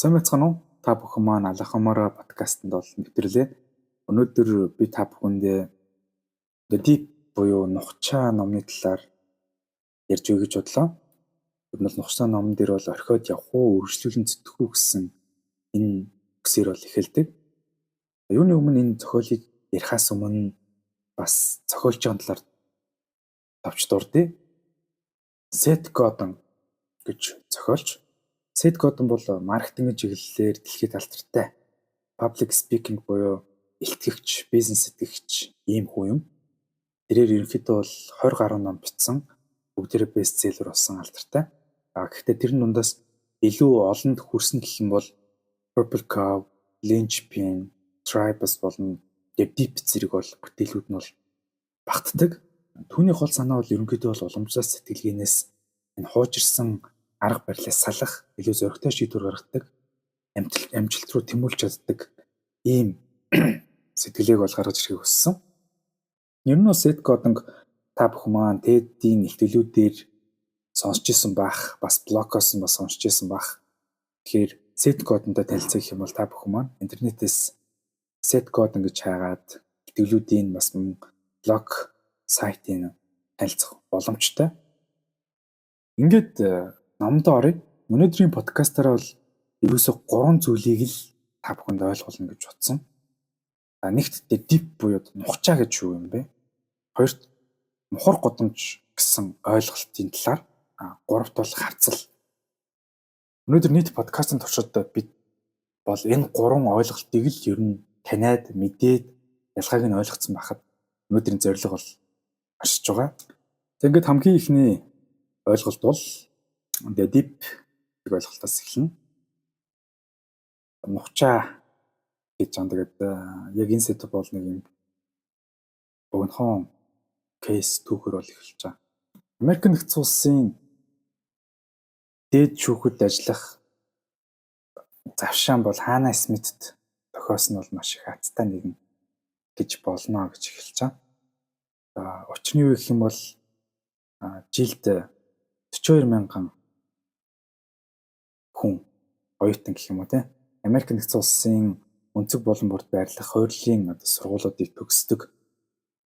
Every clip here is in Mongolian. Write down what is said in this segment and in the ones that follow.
Сайн байцгаана уу? Та бүхэн маань Алхамаараа подкастт бол нэвтрүүлээ. Өнөөдөр би та бүхэндээ The Deep буюу Нухчаа номны талаар ярьж өгье гэж бодлоо. Тэгвэл Нухчаа номон дээр бол орхиод явах уу, үргэлжлүүлэн зүтгэх үү гэсэн энэ үгсээр бол эхэлдэг. Юуны өмнө энэ зохиолыг ярихаас өмнө бас зохиолчийн талаар товч дурдъя. Сет Годен гэж зохиолч. Сет Годен бол маркетингийн чиглэлээр дэлхийд алдартай public speaking буюу илтгэгч, бизнес сэтгэгч ийм хүн юм. Тэрээр ерөнхийдөө бол 20 гаруй ном бичсэн, бүгдээрээ бестселлер болсон алдартай. Гэхдээ тэр дундаас илүү олонд хүрсэн гэх юм бол Purple Cow, Linchpin, Tribes болон The Deep зэрэг бол бүтээлүүд нь бол багтдаг. Түүний гол санаа бол ерөнхийдөө бол уламжлалт сэтгэлгээнээс энэ хуучирсан арга барилаас салах, илүү зоригтой шийдвэр гаргадаг, амжилт руу тэмүүлж чаддаг ийм сэтгэлгээг бол гаргаж ирэхийг хүссэн. Ер нь Сет Годен та бүхэн маань TED-ийн ихтгэлүүдээр сонсч ирсэн бах, бас блогоос нь бас сонсч ирсэн бах. Тэгэхээр Сет Годентой танилцах юм бол та бүхэн маань интернетээс Сет Годен гэж хаагаад ихтгэлүүдийн бас блог сайтын танилцах боломжтой. Ингээд номдоо оръё. Өнөөдрийн подкастаараа бол ерөөсөө 3 зүйлийг л та бүхэнд ойлгуулна гэж бодсон. Нэгт deep буюу нухчаа гэж юу юм бэ? Хоёрт мухар гудамж гэсэн ойлголтын талаар, гуравт бол хавцал. Өнөөдөр нийт подкастын туршид бид бол энэ 3 ойлголтыг л ер нь таниад, мэдээд, ялгааг нь ойлгоцсон байхад өнөөдрийн зорилго бол ашиж байгаа. Ингээд хамгийн ихний ойлголт бол the deep гэх ойлголтоос эхэлнэ. Нухчаа гэж байгаа. Тэгээд яг энэ сэдв бол нэг юм богинохон кейс түүхээр бол эхэлж байгаа. Америк нэгдсэн улсын дээд шүүхэд ажиллах завшаан бол Хана Смитт тохиосон бол маш их хацтай нэгэн гэж болно гэж эхэлж байгаа. Учир нь юу гэх юм бол жилд 42,000 хүн оюутан гэх юм уу те Америк нэгдсэн улсын өнцөг болон бүрд байрлах хуулийн сургуулиудыг төгсдөг,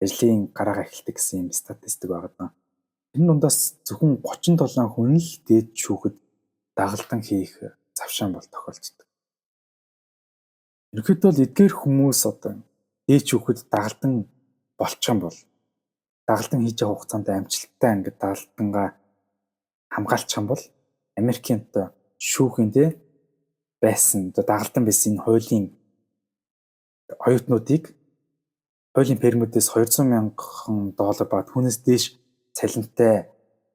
ажлын гараагаа эхэлдэг гэсэн юм статистик байгаа. Энэ дундаас зөвхөн 37 хүн л дээд шүүхэд дагалдан хийх завшаан бол тохиолддог. Ерөнхийдөө л эдгээр хүмүүс дээд шүүхэд дагалдан болчих юм бол дагалдан хийж байгаа хугацаанд амжилттай ингээд дагалдангаа хамгаалчих юм бол Америкийн шүүхэндээ байсан дагалдан байсан энэ хуулийн оюутнуудыг хуулийн пермитээс $200,000 ба түүнээс дээш цалинтай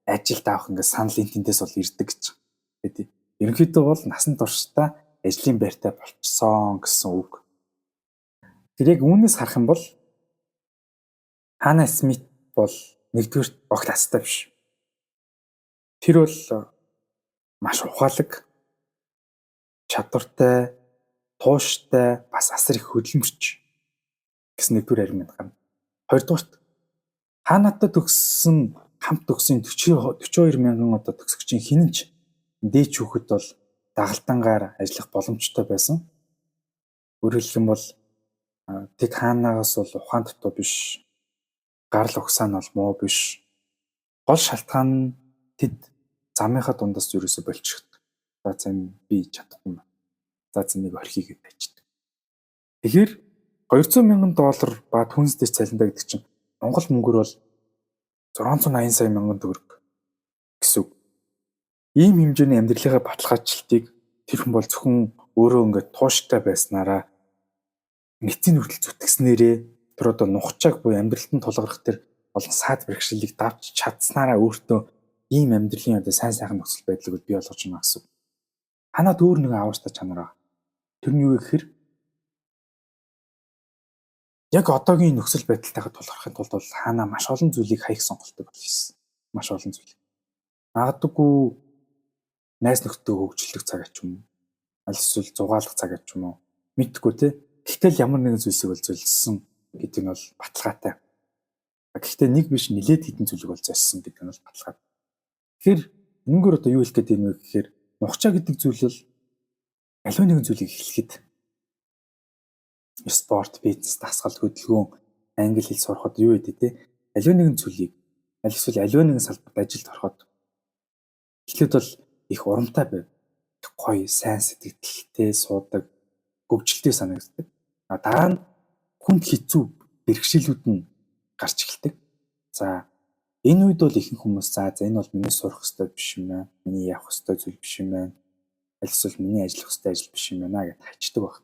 ажилд авах ингээд санал энтэндээс бол ирдэг гэж. Тэгээд ерөнхийдөө бол насан туршдаа ажлын байртай болчихсон гэсэн үг. Тэр яг үүнээс харах юм бол Хана Смит бол нэгдүгээр огт хастай биш. Тэр бол маш ухаалаг, чадвартай, тууштай, бас асар их хөдөлмөрч гэсэн нэгдүгээр арим байна. Хоёрдугаарт Ханатай төгссөн хамт төгсөн 42,000 төгсөгчийн хинэнч дээд шүүхэд бол дагалдангаар ажиллах боломжтой байсан. Өөрөөр хэлэх юм бол тэд Ханагаас бол ухаан дутуу биш, гарал угсаа нь бол муу биш. Гол шалтгаан нь тэд замынхаа дундаас юусоо болчихдог. За зам би чадахгүй юм. За зэмийг орхийг байждаг. Тэгэхээр $200,000 ба түүнээс дэш цалинтай гэдэг чинь Монгол мөнгөөр бол 680 сая мянган төгрөг гэсэн үг. Ийм хэмжээний амьдралынхаа баталгаажлалтыг тэр хүн бол зөвхөн өөрөө ингээд тууштай байснараа эцсийн хүртэл зүтгэснээрээ тэр одоо нухчааг буюу амьдралтанд тулгарх тэр олон саад бэрхшээлийг давж чадсанараа өөртөө ийм амьдралын сайн сайхан нөхцөл байдлыг бий болгож байна гэсэн. Ханаад өөр нэгэн аваастай чанар байгаа. Тэр нь юу гэхээр яг одоогийн нөхцөл байдалтайгаа тулгархын тулд бол Хана маш олон зүйлийг хаях сонголтыг болсон. Маш олон зүйл. Магадгүй найз нөхдөд хөгжүүлэх цаг ач юм уу? Аль эсвэл зугаалах цаг ач юм уу? Мэдхгүй те. Гэтэл ямар нэгэн зүйлсийг бол зөлссөн гэдэг нь бол баталгаатай. Гэхдээ нэг биш нэлээд хэдэн зүйлийг бол зөссөн гэдэг нь бол баталгаатай. Тэгэхээр энэгээр одоо юу хэлэх гээд байна вэ гэхээр нухчаа гэдэг зүйл бол аливаа нэгэн зүйлийг эхлэхэд спорт, бизнес, дасгал, хөдөлгөөн, англи хэл сурахад юу гэдэг те аливаа нэгэн зүйлийг эсвэл аливаа нэгэн салбарт ажилд ороход эхлээд бол их урамтай байв. Гоё, сайн сэтгэлтэй суудаг, хөгжилтэй санагддаг. Дараа нь хүнд хэцүү бэрхшээлүүд нь гарч эхэлдэг. За энэ үед бол ихэнх хүмүүс за энэ бол миний сурах ёстой биш юм байна. Миний явах ёстой зүйл биш юм байна. Эсвэл миний ажиллах ёстой ажил биш юм байна гэж хайчдаг баг.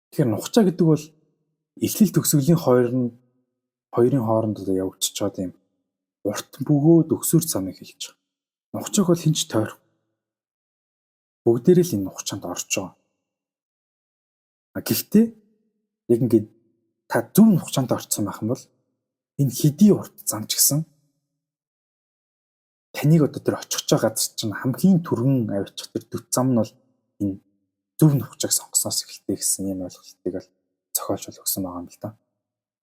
Тэгэхээр нухчаа гэдэг бол эхлэл төгсгөлийн хоёрын хооронд явагдчихж байгаа юм урт бөгөөд өксөр замыг хэлж байгаа. Нухчааг бол хинч тойрох. Бүгдээрээ л энэ нухчаанд орж байгаа. Гэхдээ яг ингээд та зөв нухчаанд орцсон байх юм бол энэ хэдий урт зам ч гэсэн таныг одоо тэр очих гэж газар чинь хамгийн түргэн авирчих тэр дөт зам нь бол энэ зөв нухчааг сонгосноос эхэлдэг гэсэн юм ойлголтыг л зохиолч өгсөн байгаа юм л да.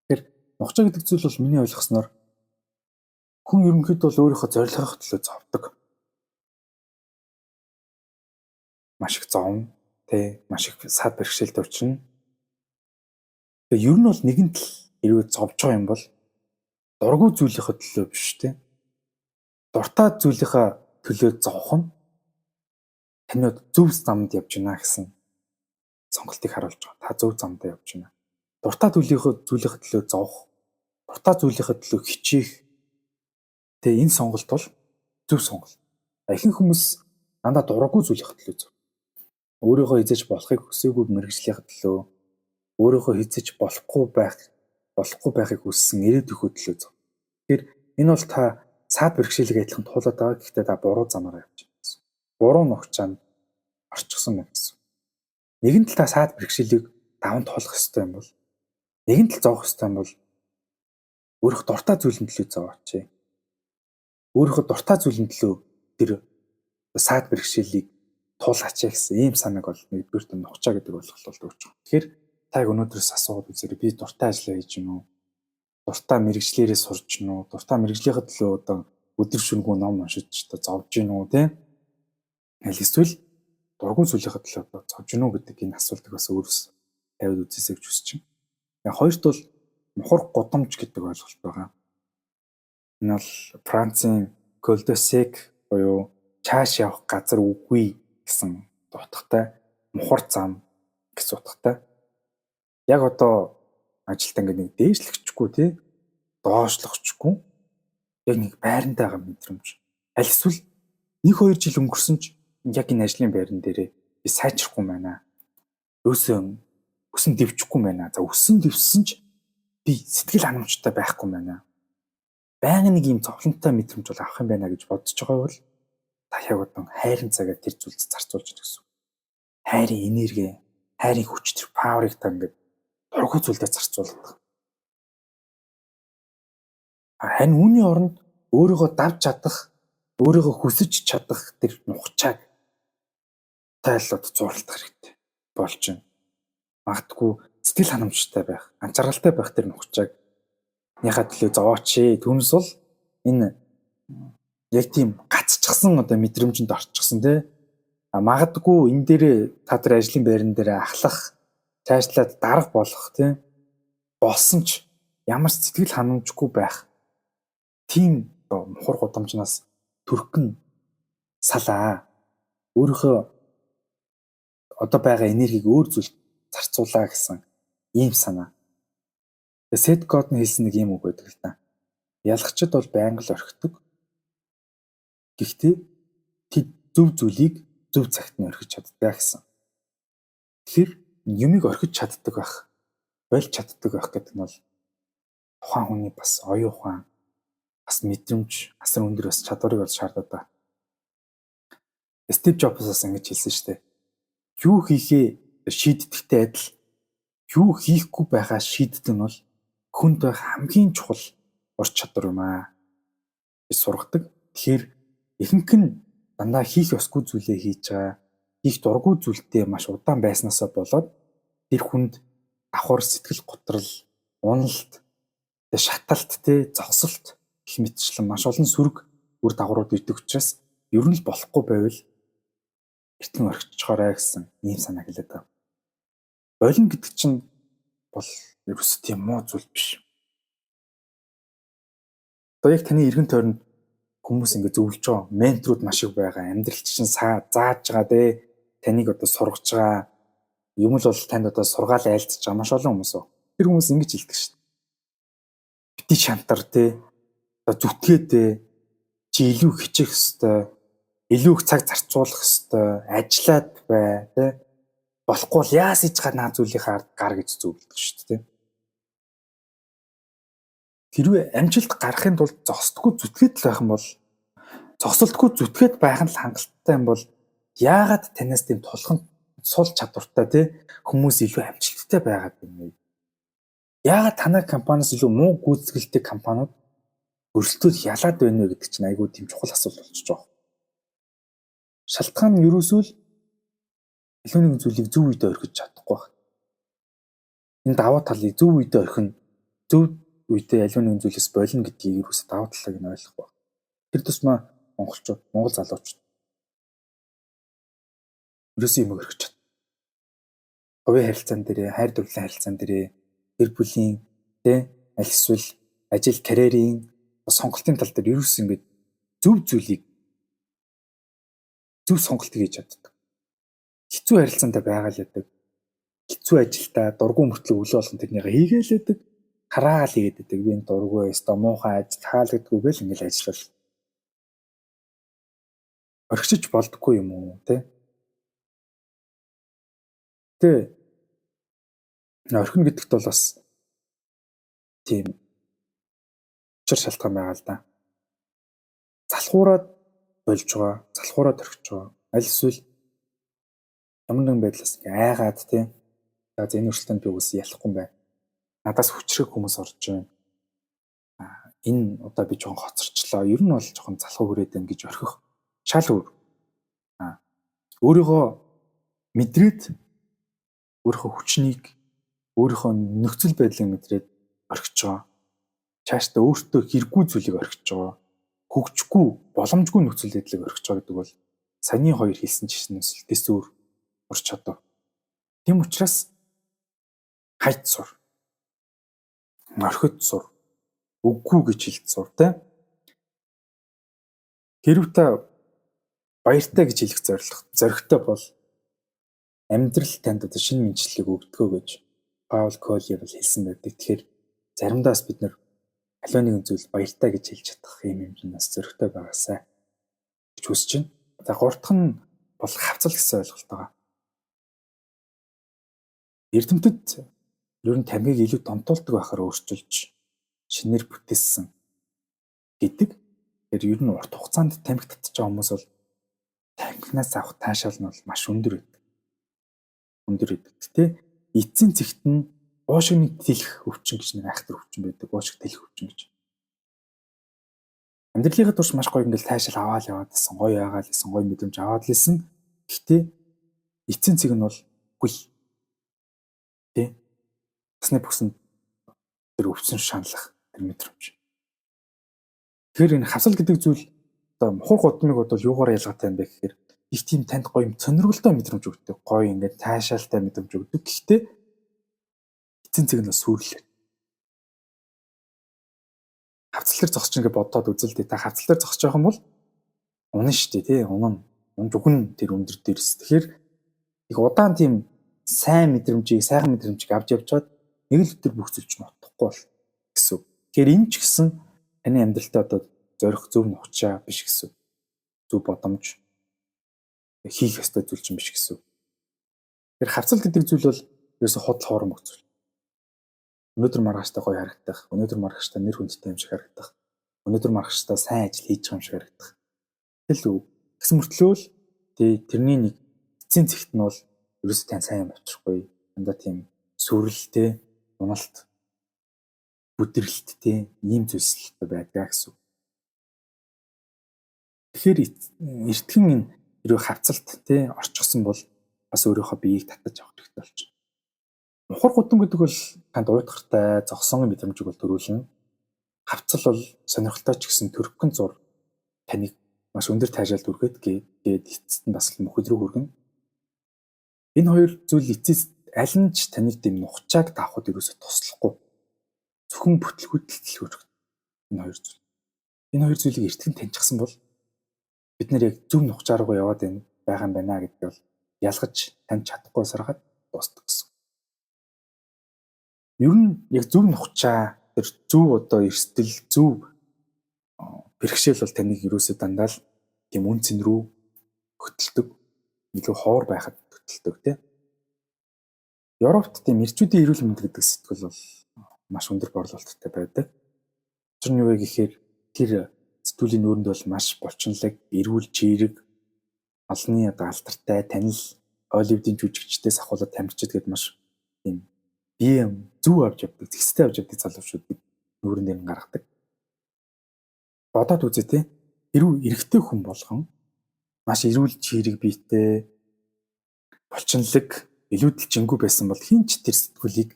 Тэгэхээр нухчаа гэдэг зүйл бол миний ойлгосноор хүн ерөнхийдөө бол өөрийнхөө зорилгын төлөө зовдөг. Маш их зовно, маш их сад бэрхшээлтэй учрна. Тэгээ ер нь бол нэгэнт л хэрвээ зовж байгаа юм бол дургүй зүйлийнхээ төлөө биш те. Дуртай зүйлийнхээ төлөө зовох нь таны зөв замд явж байна гэсэн сонголтыг харуулж байгаа. Та зөв замд явж байна. Дуртай зүйлийнхээ төлөө зовох, дуртай зүйлийнхээ төлөө хичээх тэгээ энэ сонголт бол зөв сонголт. Ихэнх хүмүүс дандаа дургүй зүйлийнхээ төлөө зов. Өөрийнхөө эзэж болохыг хүсээгүй мэргэжлийнхээ төлөө, өөрийнхөө эзэж болохгүй байхыг хүссэн ирээдүйн төлөө зов. Тэгэхээр энэ бол та саад бэрхшээлийг адилхан туулаад байгаа. Гэхдээ та буруу замаар явж байна гэсэн. Буруу нухчаанд орчихсон байна гэсэн. Нэгэн тал та саад бэрхшээлийг даван туулах ёстой юм бол, нэгэн тал зовох ёстой юм бол өөрийнхөө дуртай зүйлийн төлөө зовооч. Өөрийнхөө дуртай зүйлийн төлөө тэр саад бэрхшээлийг туулаач гэсэн ийм санааг бол нэгдүгээр нь нухчаа гэдэг ойлголт өгч байгаа. Тэгэхээр та өнөөдрөөс асууад үзээрэй. Би дуртай ажиллаа хийж гинэ үү? Дуртай мэрэгчлэрээ сурж гинэ үү? Дуртай мэрэгжлийнхээ төлөө одоо өдөр шөнөгүй ном уншиж одоо зовж гинэ үү те? Эсвэл дургүй зүйлийнхээ төлөө одоо зовж гинэ үү гэдэг энэ асуултыг бас өөрөөс тавиад үзээсэй гэж хүсэж байна. Яг хоёрт бол мухар гудамж гэдэг ойлголт байгаа. Энэ бол Францын Cul de Sac буюу чааш явах газар үгүй гэсэн утгатай, мухар зам гэсэн утгатай. Яг одоо ажилтаа ингээд нэг дээшлэгчгүй тий доошлохчгүй яг нэг байранд байгаа мэдрэмж. Аль эсвэл 1-2 жил өнгөрсөн ч яг энэ ажлын байран дээрээ би сайжрахгүй байна. Өсөн дэвчихгүй байна. За өсөн дэвссэн ч би сэтгэл ханамжтай байхгүй байна. Байнга нэг юм зовлонтой мэдрэмж бол авах юм байна гэж бодож байгаа бол та яг одоо хайрын цагаа тэр зүйлд зарцуулж гэсэн. Хайрын энерги, хайрын хүч тэр паверыг та ингээд дургүй зүйлдээ зарцуулдаг. Харин үүний оронд өөрийгөө давж чадах, өөрийгөө хүсэж чадах тэр нухчааг тайлбарт зурлах хэрэгтэй болж байна. Магадгүй сэтгэл ханамжтай байх, анхааралтай байх тэр нухчааг яхаа төлөө зовооч. Түүнээс бол энэ яг тийм гацчихсан одоо мэдрэмжинд орчихсон тий. Магадгүй энэ дээрээ та тэр ажлын байран дээр ахлах, цаашлаад дарга болох тий. Болсон ч ямар сэтгэл ханамжгүй байх тийм мухар гудамжнаас төрхөн салаа. Өөрийнхөө одоо байгаа энергийг өөр зүйлд зарцуулаа гэсэн ийм санаа. Сет Годн хэлсэн нэг юм үг байдаг л да. Ялгчид бол байнга л орхидог. Гэхдээ тэд зөв зүйлийг зөв цагт нь орхиж чаддаг гэсэн. Тэгэхээр юмыг орхиж чаддаг байх, болж чаддаг байх гэдэг нь бол тухайн хүний бас оюун ухаан, бас мэдрэмж, асар өндөр бас чадварыг бол шаарддаг ба. Стив Джобсаас ингэж хэлсэн шүү дээ. Юу хийхээ шийддэхтэй адил юу хийхгүй байхаа шийддэг нь бол хүнд байх хамгийн чухал ур чадвар юм аа гэж сургадаг. Тэгэхээр ихэнх нь дандаа хийх ёсгүй зүйлээ хийж байгаа, хийх дургүй зүйлтэй маш удаан байснаасаа болоод тэр хүнд давхар сэтгэл готрол, уналт, шаталт, зогсолт гэх мэтчлэн маш олон сөрөг үр дагаврууд ирдэг учраас ер нь л болохгүй байвал эртхэн орхичоорой гэсэн ийм санаа хэлээд байгаа. Болин гэдэг чинь бол ерөөсөө тийм муу зүйл биш. Одоо яг таны эргэн тойронд хүмүүс ингэ зөвлөж байгаа менторуд маш их байгаа. Амьдрал чинь зааж байгаа дээ. Таныг одоо сургаж байгаа. Юм л бол танд одоо сургаал айлтж байгаа маш олон хүмүүс. Тэр хүмүүс ингэж хэлдэг шүү дээ. Бити шантар те. Одоо зүтгээд те. Чи илүү хичээх ёстой. Илүү их цаг зарцуулах ёстой. Ажиллаад бай те. Болохгүй бол яас иж гана зүйлийнхаа гар гэж зөвлөдөг шүү дээ. Хэрвээ амжилт гарахын тулд зогсдоггүй зүтгээд л байх юм бол зогсолтгүй зүтгээд байх нь л хангалттай юм бол яагаад танаас тийм тулхан сул чадвартай тий хүмүүс илүү амжилттай байгаад байна вэ? Яагаад танай компаниас илүү муу гүйцэтгэлтэй компаниуд өрсөлдөд ялаад байна вэ гэдэг чинь айгүй тийм чухал асуулт болчихж байгаа. Шалтгаан нь ерөөсөө л илүү нэг зүйлийг зөв үедээ орхиж чадахгүй байна. Энэ даваа талыг зөв үедээ орхино. Зөв үедээ аливаа нэгэн зүйлээс болно гэдгийг ерөөсөө даваа талыг нь ойлгохгүй. Тэр тусмаа монголчууд, монгол залуучууд ерөөсөө юм өргөж чад. Хувийн харилцаан дээрээ, хайр дурлалын харилцаан дээрээ, гэр бүлийн тэ аль эсвэл ажил карьерийн сонголтын тал дээр ерөөсөө ингэж зөв зүйлийг зөв сонголт хийж чаддаг. Хэцүү харилцаантай байгаа л яадаг. Хэцүү ажилдаа дургуй мөртлөө өглөө болгон тэрнийг хийгээл яадаг. Хараагаал хийгээд байдаг. Би энэ дургуй өстой муухай ажил хаалгадгүйгээл ингээл ажиллавал орхиж болдоггүй юм уу те? Тэ орхино гэдэгт бол бас тийм учир шалтгаан байгаа л да. Залхуураад болж байгаа, залхуураад орхиж байгаа. Аль эсвэл ямар нэгэн байдлаас айгаад тий. За энэ өрсөлдөөнд би үгүй ялахгүй юм байна. Надаас хүчрэх хүмүүс орж байна. Энэ удаа би жоохон хоцорчлоо. Ер нь бол жоохон залхуу хүрээд байна гэж орхих шал өөр. Өөрийгөө мэдрээд өөрийнхөө хүчнийг өөрийнхөө нөхцөл байдлыг мэдрээд орхиж байгаа. Цаашдаа өөртөө хэрэггүй зүйлийг орхиж байгаа. Хөгжихгүй, боломжгүй нөхцөл байдлыг орхиж байгаа гэдэг бол саяны хоёр хэлсэн чишнээс дэс өөр урч чадав. Тийм учраас хайц сур. Орхид сур. Үггүй гэж хэлж сур тэ. Хэрв та баяртай гэж хэлэх зоригтой бол амьдрал танд одоо шинэ мэдлэлийг өгдөгөө гэж Паул Коэльо хэлсэн байдаг. Тэгэхээр заримдаас бид нэр аливаа нэгэн зүйл баяртай гэж хэлж чадах юм нас зоригтой байгаасай гэж хүсэж байна. За гуравдах нь бол хавцал гэсэн ойлголт байгаа. Эрдэмтэд ер нь тамхиг илүү донтуулдаг байхаар өөрчилж шинээр бүтээсэн гэдэг. Тэр ер нь урт хугацаанд тамхи татж байгаа хүмүүс бол тамхинаас авах таашаал нь бол маш өндөр байдаг. Өндөр байдаг. Гэтэ эцсийн цэгт нь уушигны тэлэх өвчин гэж нэг айхтар өвчин байдаг. Уушиг тэлэх өвчин гэж. Амьдралынхаа турш маш гоё ингээл таашаал аваад яваад байсан. Гоё яагаад лсэн, гоё мэдрэмж аваад лсэн. Гэхдээ эцсийн цэг нь бол үгүй. Тэ? Тасны бүсэнд тэр өвчин шаналх тэр мэдрэмж. Тэгэхээр энэ хавсал гэдэг зүйл одоо мухар гудамыг бол юугаар ялгаатай юм бэ гэхээр их тийм танд гоё юм сонирхолтой мэдрэмж өгдөг. Гоё ингээд таашаалтай мэдрэмж өгдөг. Гэхдээ эцсийн цэг нь сүрлээ. Хавцлаар зогсож ингээд бодоод үзэл тэ та хавцлаар зогсож байгаа юм бол унаа штэ тий унаа. Унж өгнө тэр өндөр дээрс. Тэгэхээр их удаан тийм сайн мэдрэмжийг, сайхан мэдрэмжийг авч явж чад нэг л өдөр бүх зүйл ч нутахгүй бол гэсэн. Тэгэхээр энэ ч гэсэн таны амьдралтаа одоо зорих зөв нухчаа биш гэсэн. Зөв бодомж хийх ёстой зүйл чинь биш гэсэн. Тэгэхээр хавцал гэдэг зүйл бол ерөөсө худал хоорон бүх зүйл. Өнөөдөр маргааштай гоё харагдах, өнөөдөр маргааштай нэр хүндтэй юм шиг харагдах, өнөөдөр маргааштай сайн ажил хийж байгаа юм шиг харагдах. Тэгэл үү. Гэсэн мөртлөө л тэрний нэг эцсийн цэгт нь бол ерөөсө тань сайн юм авчихгүй. Янда тийм сүрэлтэй, уналт, бүдрэлттэй ийм зүйлсэлтэй байдаг гэсэн. Тэгэхээр эртхэн энэ хэрвээ хавцалт орчихсон бол бас өөрийнхөө биеийг татаж авах хэрэгтэй болчих. Мухар гудам гэдэг бол танд уйтгартай, зогсон мэдрэмжийг бол төрүүлнэ. Хавцал бол сонирхолтой ч гэсэн төрхгөн зур таныг маш өндөр таашаалд үргээд гээд эцэст нь бас мөхөл рүү хүргэнэ. Энэ хоёр зүйл эцэст аль нь ч таныг дэм нухчааг давхад ерөөсө туслахгүй. Зөвхөн бүтлгүүтэл хүрэх. Энэ хоёр зүйл. Энэ хоёр зүйлийг эртхэн таньчихсан бол бид нэр яг зөв нухчаа руу яваад байгаа юм байна гэдгийг бол ялгаж таньж чадахгүй саргаад дуустдаг гэсэн. Ер нь яг зөв нухчаа тэр зөв одоо эрсдэл зөв бэрхшээл бол таныг ерөөсөө дандаа л тийм үн цэн рүү хөтэлдэг. Илүү ховор байхад хөтэлдэг тийм. Европт тийм эрчүүдийн эрүүл мэнд гэдэг сэтгэл бол маш өндөр борлуулалттай байдаг. Тэр нь юу вэ гэхээр тэр сэтгүүлийн нүүрэнд бол маш булчинлаг, эрүүл чирэг, олонний одоо алдартай танил Холливуудын жүжигчдээс ахуулаад тамирчид гээд маш тийм бие зүв авч явдаг, зэгстэй авч явдаг залуучуудыг нүүрэн дээр гаргадаг. Бодоод үзье те. Хэрвээ эрэгтэй хүн болгон маш эрүүл чирэг биетэй, булчинлаг, илүүдэлжингүй байсан бол хин ч тэр сэтгүүлийг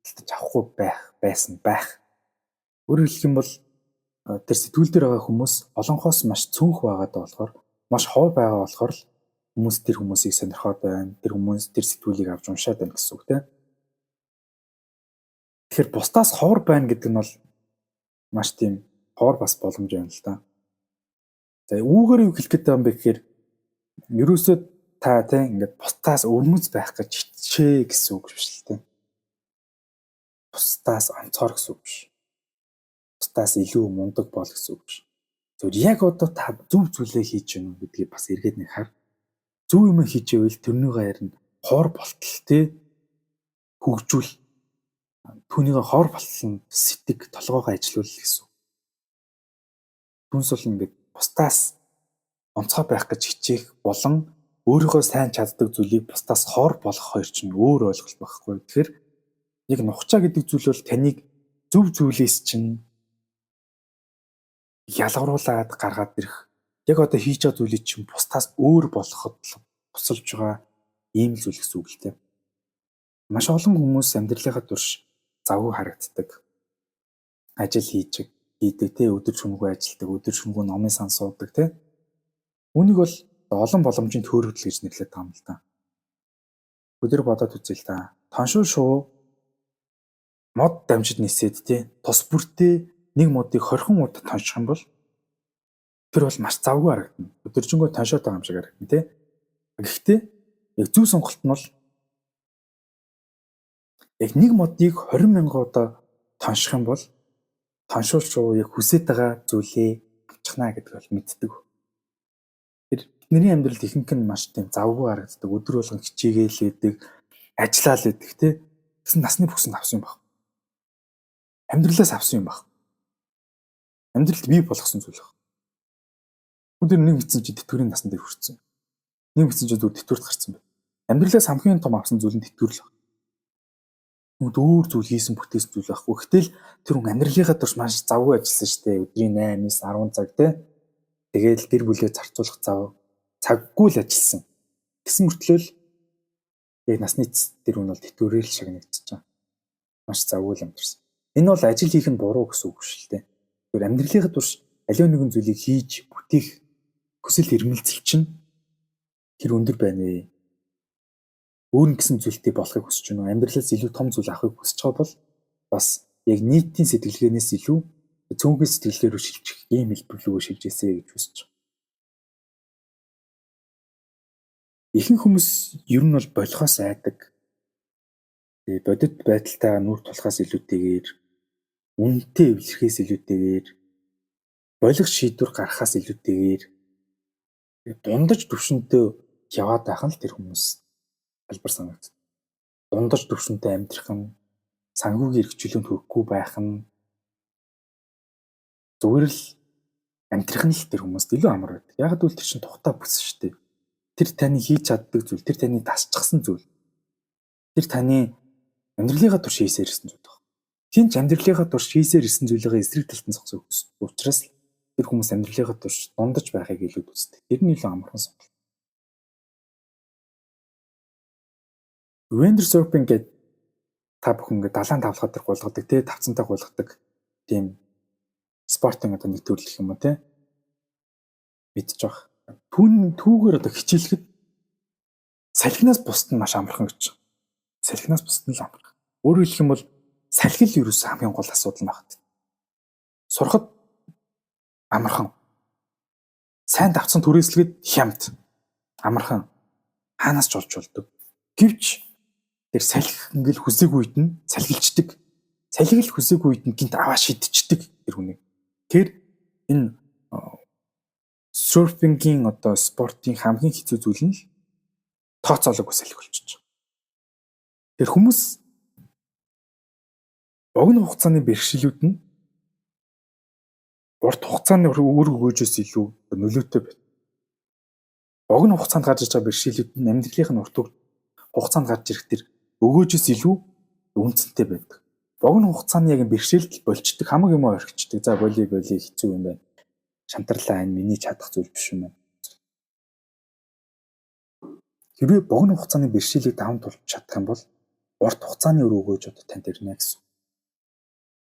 алдаж авахгүй байх. Өөрөөр хэлэх юм бол тэр сэтгүүл дээр байгаа хүмүүс олонхоос маш цөөнх байгаад болохоор маш хов байгаа болохоор л хүмүүс тэр хүмүүсийг сонирхоод байна. Тэр хүмүүс тэр сэтгүүлийг авч уншаад байна гэсэн үг тийм. Тэгэхээр бусдаас ховор байна гэдэг нь бол маш тийм ховор бас боломж байна л да. За үүгээр юу хэлэх гээд байгаа юм бэ гэхээр ерөөсөө та тийм ингээд бусдаас өвмөц байх гэж хичээ гэсэн үг биш л тийм. Бусдаас онцгой гэсэн үг биш. Бусдаас илүү мундаг бол гэсэн үг биш. Зөв яг одоо та зөв зүйлээ хийж гэнэ гэдгийг бас эргээд нэг хар. Зөв юм хийж ивэл тэрнийгээ харин хоор болтол тий хөгжүүл түүнийг хоор болтол нь сэтг толгоогоо ажилуул гэсэн. Түнс бол ингээд бусдаас онцгой байх гэж хичээх болон өөрийнхөө сайн чаддаг зүйлийг бусдаас хоор болгох хоёр чинь өөр ойлголт байхгүй. Тэгэхээр яг нухчаа гэдэг зүйл бол таныг зөв зүйлээс чинь ялгаруулад гаргаад ирэх. Яг одоо хийж байгаа зүйлийг чинь бусдаас өөр болгоход тусалж байгаа ийм зүйл гэсэн үг л тийм. Маш олон хүмүүс амьдралынхаа турш завгүй харагддаг. Ажил хийдэг те өдөр шөнөгүй ажилдаг, өдөр шөнөгүй номын сан суудаг те. Үүнийг бол олон боломжийн төөрөгдөл гэж нэрлэдэг юм л да. Өдөр бодоод үзье л да. Тоншуу шуу мод дамжид нисээд те тус бүртээ нэг модыг 20 удаа тонших юм бол тэр бол маш завгүй харагдана. Өдөржингөө тоншоод байгаа юм шиг харагдана те. Гэхдээ яг зөв сонголт нь бол яг нэг модыг 20,000 удаа тонших юм бол тоншуулч руу яг хүсэж байгаа зүйлээ авчихна гэдэг бол мэддэг. Тэр бидний амьдралд ихэнх нь маш тийм завгүй харагддаг. Өдөр болгон хичээгээл байдаг, ажиллаал байдаг те. Тэгсэн насны бүсэнд авсан юм баг. Амьдралаас авсан юм баг. Амьдралд бий болгосон зүйл баг. Өдөр нэг битсэн чи тэтгэврийн насны дээр хүрсэн. Нэг битсэн чи зүгээр тэтгэврт гарсан байна. Амьдралаас хамгийн том авсан зүйл нь тэтгэвэр л. Өөр зүйл хийсэн бүтээсэн зүйл байхгүй. Гэтэл тэр хүн амьдралынхаа турш маш завгүй ажилласан шүү дээ. Өдрийн 8-9 10 цаг те. Тэгээд гэр бүлээ зарцуулах цаггүй л ажилласан. Гэсэн мөртлөө яг насны тэр хүн бол тэтгэврээр л шагнагдчихж байгаа. Маш завгүй л амьдсан. Энэ бол ажил хийх нь буруу гэсэн үг шүү дээ. Тэр амьдралынхаа турш аливаа нэгэн зүйлийг хийж бүтээх хүсэл эрмэлзэл чинь тэр өндөр байна вэ? Өөр нэгэн зүйлтэй болохыг хүсэж байна уу? Амьдралаас илүү том зүйл авахыг хүсэж байгаа бол бас яг нийтийн сэтгэлгээнээс илүү цөөнхөн сэтгэлээр рүү шилжих ийм хэлбэр рүү шилжээсэй гэж хүсэж байна. Ихэнх хүмүүс ер нь бол болохоос айдаг. Бодит байдалтайгаа нүүр тулахаас илүүтэйгээр үнэтэй эвлэрхээс илүүтэйгээр болох шийдвэр гаргахаас илүүтэйгээр дундаж төвшөнтэй яваад байх нь л тэр хүмүүс албар санагдав. Дундаж төвшөнтэй амьдрах нь санхүүгийн эрхчлөөнд хүрэхгүй байх нь зүгээр л амьдрах нь л тэр хүмүүст илүү амар байдаг. Яг л тэр чинь тухтай бүс шүү дээ. Тэр таны хийж чаддаг зүйл, тэр таны дасчихсан зүйл. Тэр таны амьдралынхаа турш хийсээр ирсэн зүйл байна. Тинч амьдралынхаа турш хийсээр ирсэн зүйлээ эсрэг талд нь зогсох учраас тэр хүмүүс амьдралынхаа турш дундаж байхыг илүү үздэг. Тэр нь илүү амархан сонголт. Window surfing гэдэг та бүхэн ингээд далайн тавлахад тэр гулгадаг, тий тавцантай гулгадаг тийм спортын одоо нэг төрөл гэх юм уу тий. мэдчих واخ. Түүгээр одоо хичээлэхэд салхинаас бусд нь маш амархан гэж. Салхинаас бусд нь л амархан. Өөрөөр хэлэх юм бол салхил ерөөсөө хамгийн гол асуудал багт. Сурахад амархан. Сайн давцсан түрээслэгэд хямд. Амархан. Хаанаас ч олж болдог. Гэвч тэр салхи ингээл хүсэг үед нь салхилчдаг. Салхил хүсэг үед нь гинт аваа шидчихдэг тэр хүнийг. Тэр энэ серфингийн одоо спортын хамгийн хэцүү зүйл нь тооцоолоогүй салхи болчихж байгаа. Тэр хүмүүс богино хугацааны бэрхшээлүүд нь урт хугацааны үр өгөөжөөс илүү нөлөөтэй байна. Богино хугацаанд гарч иж байгаа бэрхшээлүүд нь амьдралынх нь урт хугацаанд гарч ирэх тэр өгөөжөөс илүү үнцэнтэй байдаг. Богино хугацааны яг бэрхшээлд болчдөг хамаг юм орхичдөг. За боли хэцүү юм байна. Шантарлаа энэ миний чадах зүйл биш юм байна. Хэрвээ богино хугацааны бэрхшээлийг даван туулж чадах юм бол урт хугацааны үр өгөөжүүд танд ирнэ гэсэн.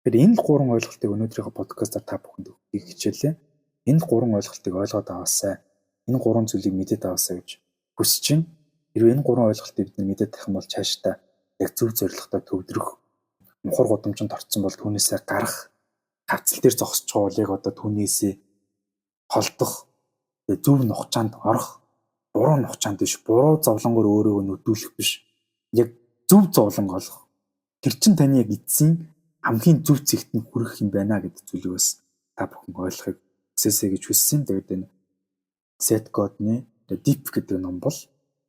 Тэгэхээр энэ 3 ойлголтыг өнөөдрийнхөө подкастаар та бүхэнд өгөхийг хичээлээ. Энэ 3 ойлголтыг ойлгоод аваасай. Энэ 3 зүйлийг мэдээд аваасай гэж хүсэж байна. Хэрвээ энэ 3 ойлголтыг бид мэдээд авах юм бол цаашдаа яг зөв зорилготой төвдрөх мухар гудамжинд орцсон бол түүнээсээ гарах, хавцал дээр зогсож байгаа бол яг одоо түүнээсээ холдох, зөв нухчаанд орох, буруу нухчаанд биш, буруу зовлонгоор өөрийгөө нүдүүлэх биш. Яг зөв зовлонг олох. Тэр чин таны яг эцсийн хамгийн зөв зэгт нь хүрэх юм байна гэдэг зүйлийг бас та бүхэн ойлгохыг хүсээсэй гэж хүссэн. Тэгээд энэ Seth Godin The Deep гэдэг ном бол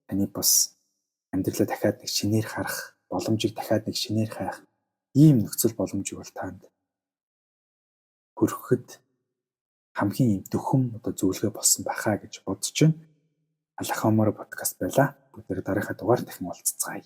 таны бас амьдралаа дахиад нэг шинээр харах, боломжийг дахиад нэг шинээр хайх ийм нөхцөл боломжийг бол танд хүргэхэд хамгийн дөхөм одоо зөвлөгөө болсон байхаа гэж бодож байна. Алхамаар подкаст байла. Бүгд дараагийн дугаар дахин уулзцгаая.